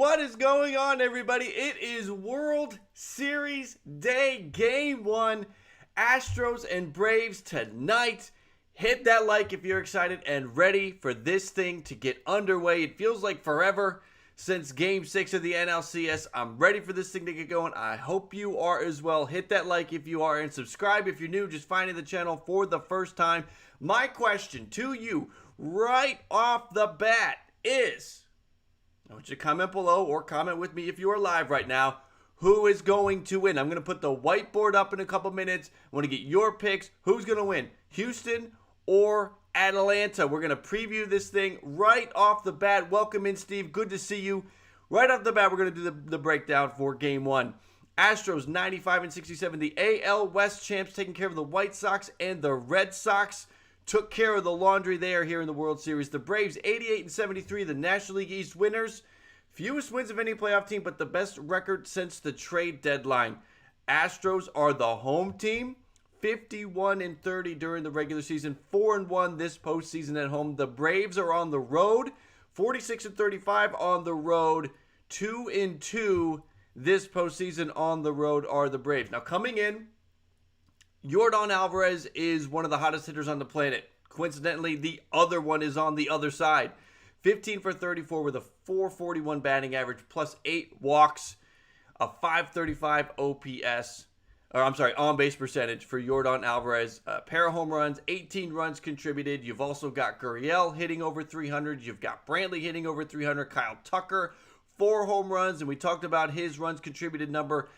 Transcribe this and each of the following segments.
What is going on, everybody? It is World Series Day, Game 1. Astros and Braves tonight. Hit that like if you're excited and ready for this thing to get underway. It feels like forever since Game 6 of the NLCS. I'm ready for this thing to get going. I hope you are as well. Hit that like if you are and subscribe if you're new, just finding the channel for the first time. My question to you right off the bat is, I want you to comment below or comment with me if you are live right now. Who is going to win? I'm going to put the whiteboard up in a couple minutes. I want to get your picks. Who's going to win? Houston or Atlanta? We're going to preview this thing right off the bat. Welcome in, Steve. Good to see you. Right off the bat, we're going to do the breakdown for Game 1. Astros 95-67. The AL West champs taking care of the White Sox, and the Red Sox took care of the laundry there here in the World Series. The Braves 88-73. The National League East winners. Fewest wins of any playoff team, but the best record since the trade deadline. Astros are the home team, 51-30 during the regular season, 4-1 this postseason at home. The Braves are on the road, 46-35 on the road, 2-2 this postseason on the road are the Braves. Now coming in, Yordan Alvarez is one of the hottest hitters on the planet. Coincidentally, the other one is on the other side. 15 for 34 with a 441 batting average, plus 8 walks, a 535 OPS, or I'm sorry, on-base percentage for Yordan Alvarez. A pair of home runs, 18 runs contributed. You've also got Gurriel hitting over 300. You've got Brantley hitting over 300. Kyle Tucker, 4 home runs, and we talked about his runs contributed number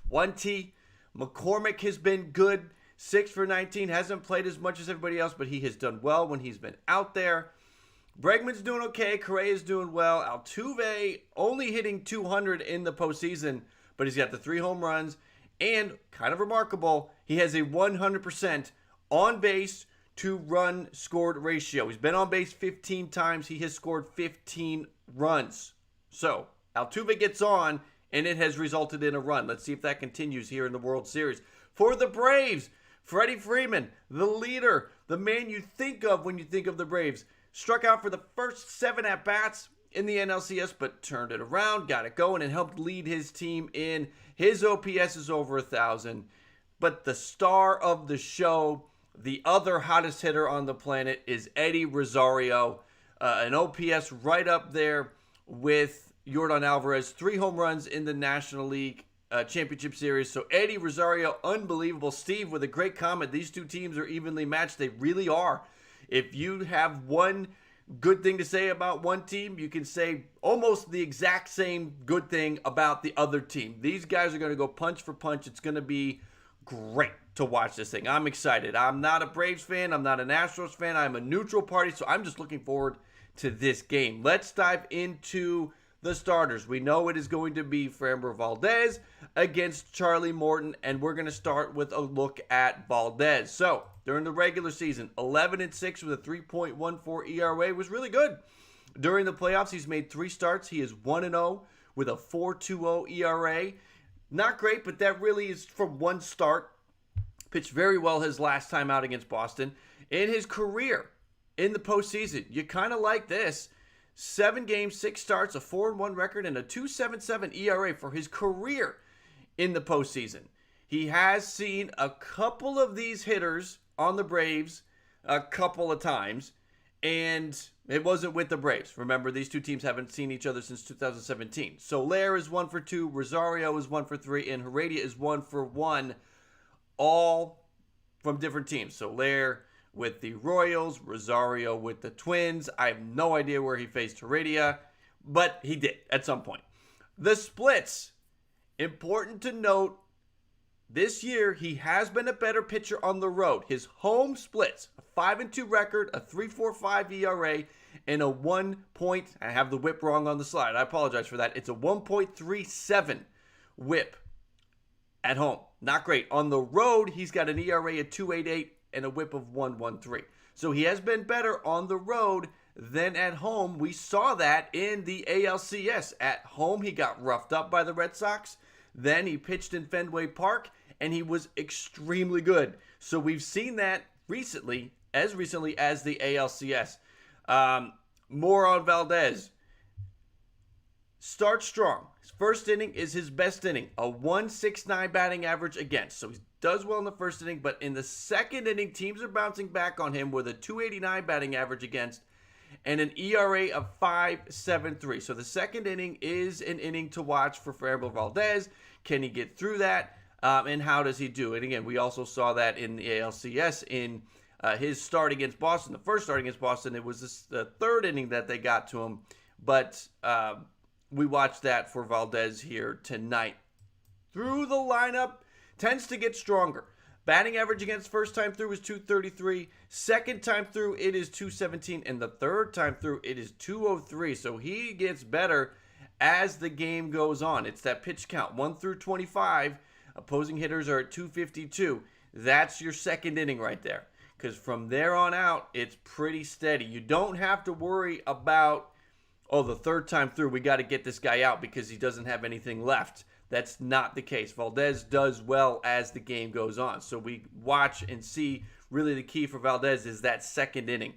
20. McCormick has been good, 6 for 19. Hasn't played as much as everybody else, but he has done well when he's been out there. Bregman's doing okay. Correa's doing well. Altuve only hitting 200 in the postseason, but he's got the 3 home runs. And, kind of remarkable, he has a 100% on-base to run scored ratio. He's been on base 15 times. He has scored 15 runs. So, Altuve gets on, and it has resulted in a run. Let's see if that continues here in the World Series. For the Braves, Freddie Freeman, the leader, the man you think of when you think of the Braves, struck out for the first 7 at-bats in the NLCS, but turned it around, got it going, and helped lead his team in. His OPS is over 1,000. But the star of the show, the other hottest hitter on the planet, is Eddie Rosario. An OPS right up there with Yordan Alvarez. 3 home runs in the National League Championship Series. So Eddie Rosario, unbelievable. Steve with a great comment. These two teams are evenly matched. They really are. If you have one good thing to say about one team, you can say almost the exact same good thing about the other team. These guys are going to go punch for punch. It's going to be great to watch this thing. I'm excited. I'm not a Braves fan. I'm not an Astros fan. I'm a neutral party, so I'm just looking forward to this game. Let's dive into the starters. We know it is going to be Framber Valdez against Charlie Morton, and we're going to start with a look at Valdez. So, during the regular season, 11-6 with a 3.14 ERA was really good. During the playoffs, he's made 3 starts. He is 1-0 with a 4.20 ERA. Not great, but that really is from one start. Pitched very well his last time out against Boston. In his career in the postseason, you kind of like this. 7 games, 6 starts, a 4-1 record, and a 2.77 ERA for his career in the postseason. He has seen a couple of these hitters on the Braves a couple of times, and it wasn't with the Braves. Remember, these two teams haven't seen each other since 2017. Soler is 1 for 2, Rosario is 1 for 3, and Heredia is 1 for 1, all from different teams. Soler with the Royals, Rosario with the Twins. I have no idea where he faced Heredia, but he did at some point. The splits, important to note, this year, he has been a better pitcher on the road. His home splits, a 5-2 record, a 3.45 ERA, and a 1 point, I have the whip wrong on the slide. I apologize for that. It's a 1.37 whip at home. Not great. On the road, he's got an ERA of 2.88 and a whip of 1.13. So he has been better on the road than at home. We saw that in the ALCS. At home, he got roughed up by the Red Sox. Then he pitched in Fenway Park, and he was extremely good. So we've seen that recently as the ALCS. More on Valdez. starts strong. His first inning is his best inning, a 1.69 batting average against. So he does well in the first inning, but in the second inning, teams are bouncing back on him with a 2.89 batting average against and an ERA of 5.73. So the second inning is an inning to watch for Framber Valdez. Can he get through that? And how does he do it? Again, we also saw that in the ALCS in his start against Boston. The first start against Boston, it was the third inning that they got to him. But we watched that for Valdez here tonight. Through the lineup, tends to get stronger. Batting average against first time through is 233. Second time through, it is 217. And the third time through, it is 203. So he gets better as the game goes on. It's that pitch count, 1 through 25. Opposing hitters are at 252. That's your second inning right there. Because from there on out, it's pretty steady. You don't have to worry about, oh, the third time through, we got to get this guy out because he doesn't have anything left. That's not the case. Valdez does well as the game goes on. So we watch and see really the key for Valdez is that second inning.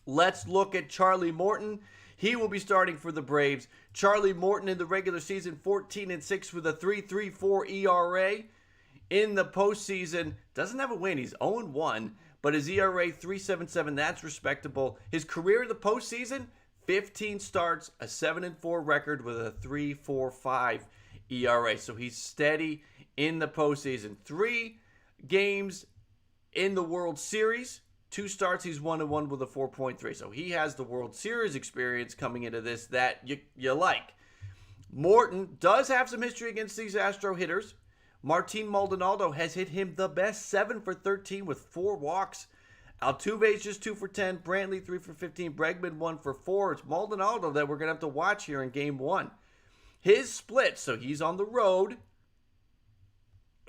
Let's look at Charlie Morton. He will be starting for the Braves. Charlie Morton in the regular season, 14-6 with a 3.34 ERA. In the postseason, doesn't have a win. He's 0-1, but his ERA 3.77. That's respectable. His career in the postseason, 15 starts, a 7-4 record with a 3.45 ERA. So he's steady in the postseason. 3 games in the World Series. 2 starts, he's 1-1 with a 4.3. So he has the World Series experience coming into this that you like. Morton does have some history against these Astro hitters. Martin Maldonado has hit him the best, 7 for 13 with 4 walks. Altuve's just 2 for 10. Brantley 3 for 15. Bregman 1 for 4. It's Maldonado that we're going to have to watch here in Game 1. His split, so he's on the road,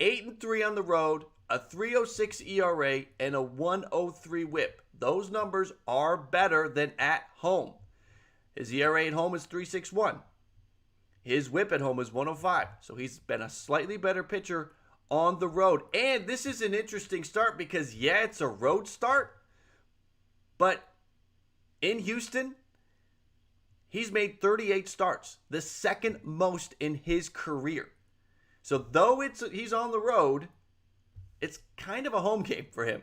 8-3 on the road, a 3.06 ERA, and a 1.03 WHIP. Those numbers are better than at home. His ERA at home is 3.61. His WHIP at home is 1.05. So he's been a slightly better pitcher on the road. And this is an interesting start because, yeah, it's a road start, but in Houston, he's made 38 starts, the second most in his career. So though he's on the road, it's kind of a home game for him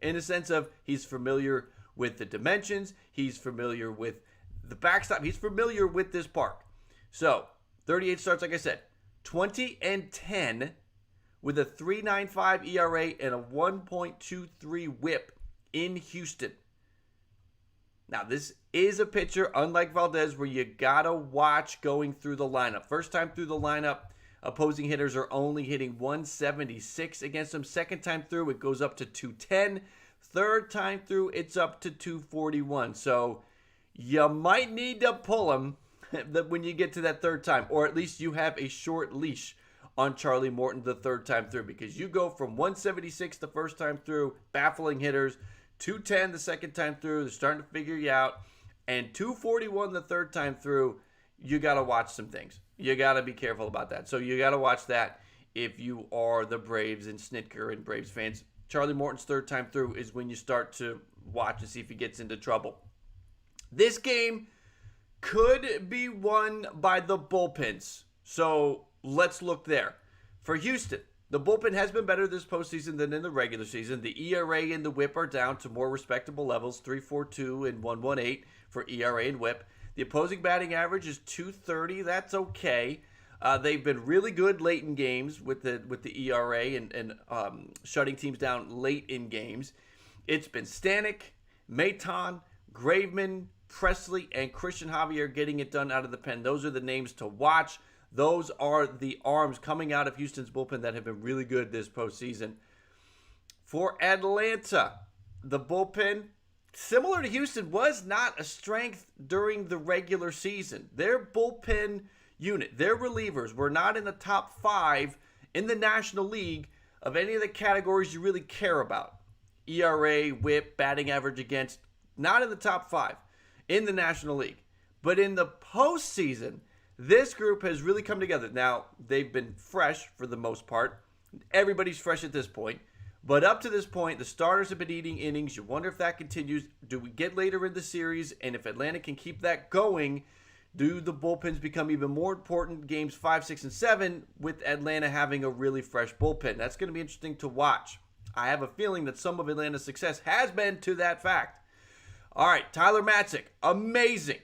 in the sense of he's familiar with the dimensions, he's familiar with the backstop, he's familiar with this park. So 38 starts, like I said, 20-10 with a 3.95 ERA and a 1.23 WHIP in Houston. Now, this is a pitcher, unlike Valdez, where you got to watch going through the lineup. First time through the lineup, opposing hitters are only hitting 176 against him. Second time through, it goes up to 210. Third time through, it's up to 241. So you might need to pull him when you get to that third time, or at least you have a short leash on Charlie Morton the third time through, because you go from 176 the first time through, baffling hitters, 210 the second time through, they're starting to figure you out, and 241 the third time through, you got to watch some things. You got to be careful about that. So you got to watch that if you are the Braves and Snitker and Braves fans. Charlie Morton's third time through is when you start to watch and see if he gets into trouble. This game could be won by the bullpens. So let's look there. For Houston, the bullpen has been better this postseason than in the regular season. The ERA and the WHIP are down to more respectable levels, 3.42 and 1.18 for ERA and WHIP. The opposing batting average is 230. That's okay. They've been really good late in games with the ERA and shutting teams down late in games. It's been Stanek, Maton, Graveman, Presley, and Christian Javier getting it done out of the pen. Those are the names to watch. Those are the arms coming out of Houston's bullpen that have been really good this postseason. For Atlanta, the bullpen, similar to Houston, was not a strength during the regular season. Their bullpen unit, their relievers, were not in the top 5 in the National League of any of the categories you really care about. ERA, WHIP, batting average against, not in the top 5 in the National League. But in the postseason, this group has really come together. Now, they've been fresh for the most part. Everybody's fresh at this point. But up to this point, the starters have been eating innings. You wonder if that continues. Do we get later in the series? And if Atlanta can keep that going, Do the bullpens become even more important games 5, 6, and 7 with Atlanta having a really fresh bullpen? That's going to be interesting to watch. I have a feeling that some of Atlanta's success has been to that fact. All right, Tyler Matzik, amazing.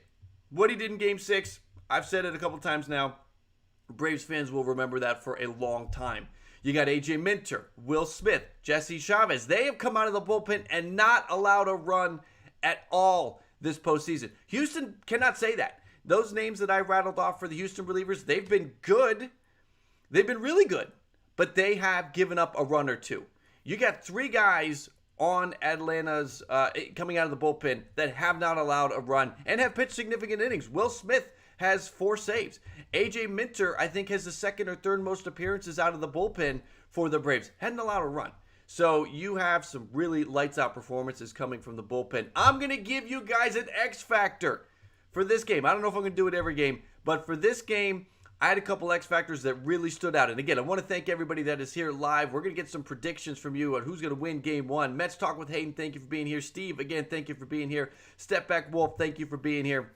What he did in Game 6, I've said it a couple times now. Braves fans will remember that for a long time. You got A.J. Minter, Will Smith, Jesse Chavez. They have come out of the bullpen and not allowed a run at all this postseason. Houston cannot say that. Those names that I rattled off for the Houston relievers, they've been good. They've been really good. But they have given up a run or two. You got 3 guys on Atlanta's coming out of the bullpen that have not allowed a run and have pitched significant innings. Will Smith has 4 saves. A.J. Minter, I think, has the 2nd or 3rd most appearances out of the bullpen for the Braves. Hadn't allowed a run. So you have some really lights-out performances coming from the bullpen. I'm going to give you guys an X factor for this game. I don't know if I'm going to do it every game, but for this game, I had a couple X factors that really stood out. And again, I want to thank everybody that is here live. We're going to get some predictions from you on who's going to win Game 1. Mets Talk with Hayden, thank you for being here. Steve, again, thank you for being here. Step Back Wolf, thank you for being here.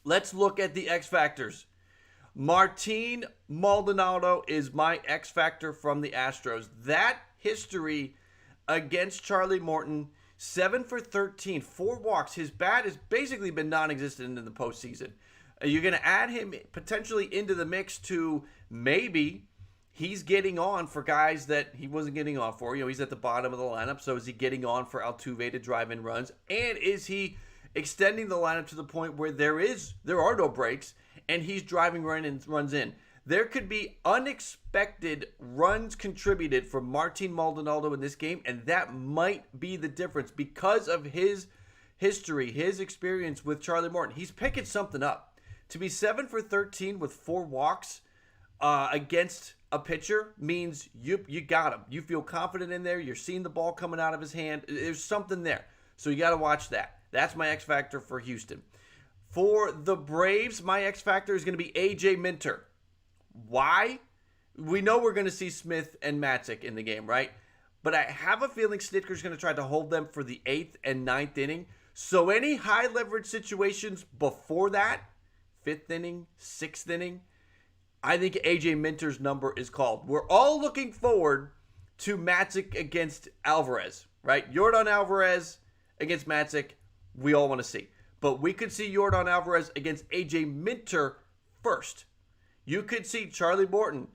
Let's look at the X factors. Martin Maldonado is my X factor from the Astros. That history against Charlie Morton, 7 for 13, 4 walks. His bat has basically been non-existent in the postseason. You're going to add him potentially into the mix to maybe he's getting on for guys that he wasn't getting on for. He's at the bottom of the lineup, so is he getting on for Altuve to drive in runs? And is he extending the lineup to the point where there are no breaks and he's driving runs in? There could be unexpected runs contributed from Martin Maldonado in this game, and that might be the difference because of his history, his experience with Charlie Morton. He's picking something up. To be 7 for 13 with 4 walks against a pitcher means you got him. You feel confident in there. You're seeing the ball coming out of his hand. There's something there. So you got to watch that. That's my X factor for Houston. For the Braves, my X factor is going to be A.J. Minter. Why? We know we're going to see Smith and Matzik in the game, right? But I have a feeling Snitker's going to try to hold them for the 8th and 9th inning. So any high leverage situations before that, 5th inning, 6th inning, I think A.J. Minter's number is called. We're all looking forward to Matzik against Alvarez, right? Yordan Alvarez against Matzik, we all want to see. But we could see Yordan Alvarez against A.J. Minter first. You could see Charlie Morton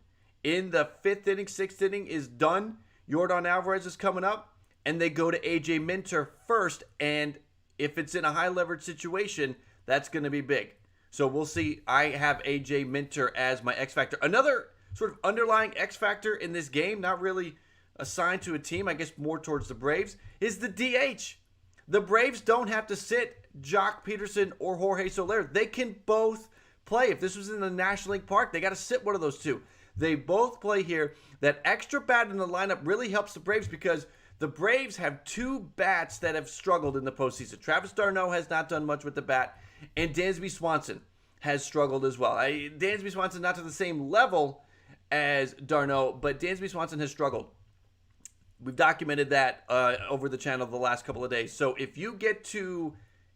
in the 5th inning, 6th inning is done. Yordan Alvarez is coming up, and they go to A.J. Minter first. And if it's in a high leverage situation, that's going to be big. So we'll see. I have A.J. Minter as my X factor. Another sort of underlying X factor in this game, not really assigned to a team, I guess more towards the Braves, is the DH. The Braves don't have to sit Jock Peterson or Jorge Soler. They can both play. If this was in the National League Park, they got to sit one of those two. They both play here. That extra bat in the lineup really helps the Braves because the Braves have 2 bats that have struggled in the postseason. Travis d'Arnaud has not done much with the bat, and Dansby Swanson has struggled as well. Dansby Swanson not to the same level as d'Arnaud, but Dansby Swanson has struggled. We've documented that over the channel the last couple of days. So if you get to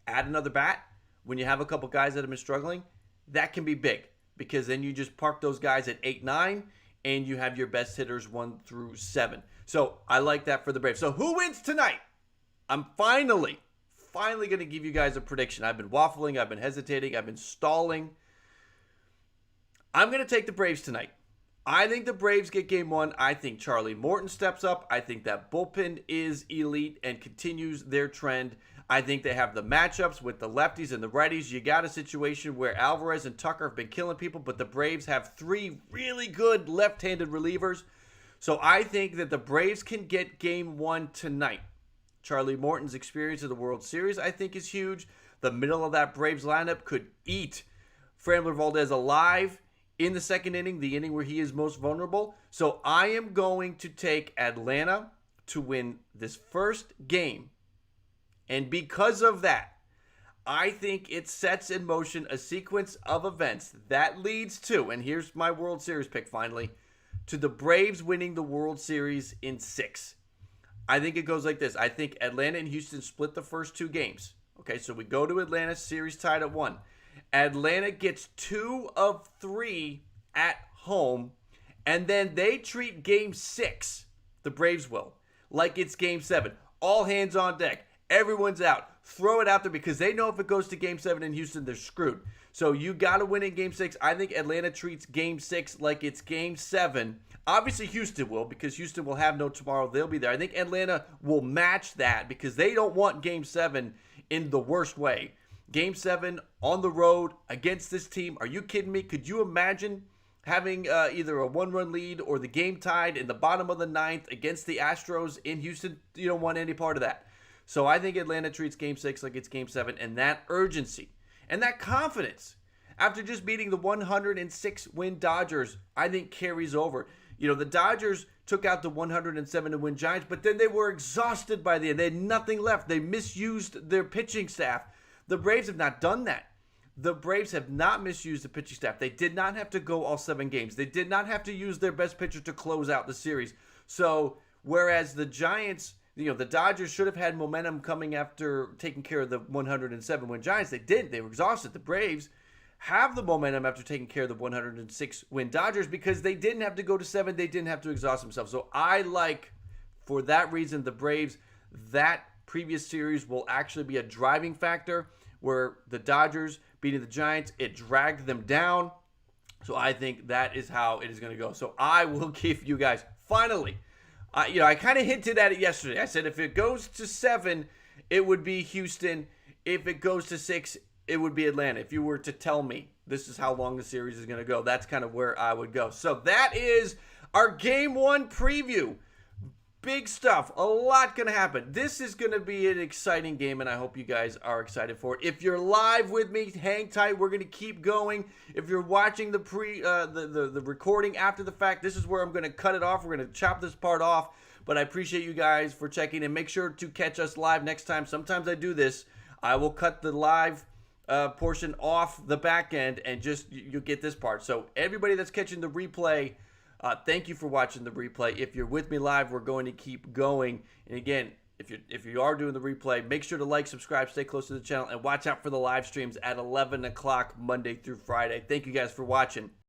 add another bat when you have a couple guys that have been struggling, that can be big because then you just park those guys at 8, 9, and you have your best hitters 1 through 7. So I like that for the Braves. So who wins tonight? I'm finally going to give you guys a prediction. I've been waffling. I've been hesitating. I've been stalling. I'm going to take the Braves tonight. I think the Braves get Game 1. I think Charlie Morton steps up. I think that bullpen is elite and continues their trend. I think they have the matchups with the lefties and the righties. You got a situation where Alvarez and Tucker have been killing people, but the Braves have 3 really good left-handed relievers. So I think that the Braves can get Game 1 tonight. Charlie Morton's experience of the World Series, I think, is huge. The middle of that Braves lineup could eat Framber Valdez alive in the 2nd inning, the inning where he is most vulnerable. So I am going to take Atlanta to win this first game. And because of that, I think it sets in motion a sequence of events that leads to, and here's my World Series pick finally, to the Braves winning the World Series in 6. I think it goes like this. I think Atlanta and Houston split the first 2 games. Okay, so we go to Atlanta, series tied at 1. Atlanta gets 2 of 3 at home, and then they treat Game 6, the Braves will, like it's Game 7. All hands on deck. Everyone's out. Throw it out there because they know if it goes to Game 7 in Houston, they're screwed. So you got to win in Game 6. I think Atlanta treats Game 6 like it's Game 7. Obviously, Houston will because Houston will have no tomorrow. They'll be there. I think Atlanta will match that because they don't want Game 7 in the worst way. Game 7 on the road against this team. Are you kidding me? Could you imagine having either a one-run lead or the game tied in the bottom of the ninth against the Astros in Houston? You don't want any part of that. So I think Atlanta treats Game 6 like it's Game 7, and that urgency and that confidence after just beating the 106-win Dodgers, I think carries over. You know, the Dodgers took out the 107-win Giants, but then they were exhausted by the end. They had nothing left. They misused their pitching staff. The Braves have not done that. The Braves have not misused the pitching staff. They did not have to go all 7 games. They did not have to use their best pitcher to close out the series. So, whereas the Giants, you know, the Dodgers should have had momentum coming after taking care of the 107-win Giants. They didn't. They were exhausted. The Braves have the momentum after taking care of the 106-win Dodgers because they didn't have to go to 7. They didn't have to exhaust themselves. So I like, for that reason, the Braves, that previous series will actually be a driving factor where the Dodgers beating the Giants, it dragged them down. So I think that is how it is going to go. So I will give you guys, finally, I kind of hinted at it yesterday. I said if it goes to 7, it would be Houston. If it goes to 6, it would be Atlanta. If you were to tell me this is how long the series is going to go, that's kind of where I would go. So that is our Game 1 preview. Big stuff. A lot going to happen. This is going to be an exciting game, and I hope you guys are excited for it. If you're live with me, hang tight. We're going to keep going. If you're watching the recording after the fact, this is where I'm going to cut it off. We're going to chop this part off, but I appreciate you guys for checking in. Make sure to catch us live next time. Sometimes I do this. I will cut the live portion off the back end, and just you'll get this part. So everybody that's catching the replay, thank you for watching the replay. If you're with me live, we're going to keep going. And again, if you are doing the replay, make sure to like, subscribe, stay close to the channel, and watch out for the live streams at 11 o'clock Monday through Friday. Thank you guys for watching.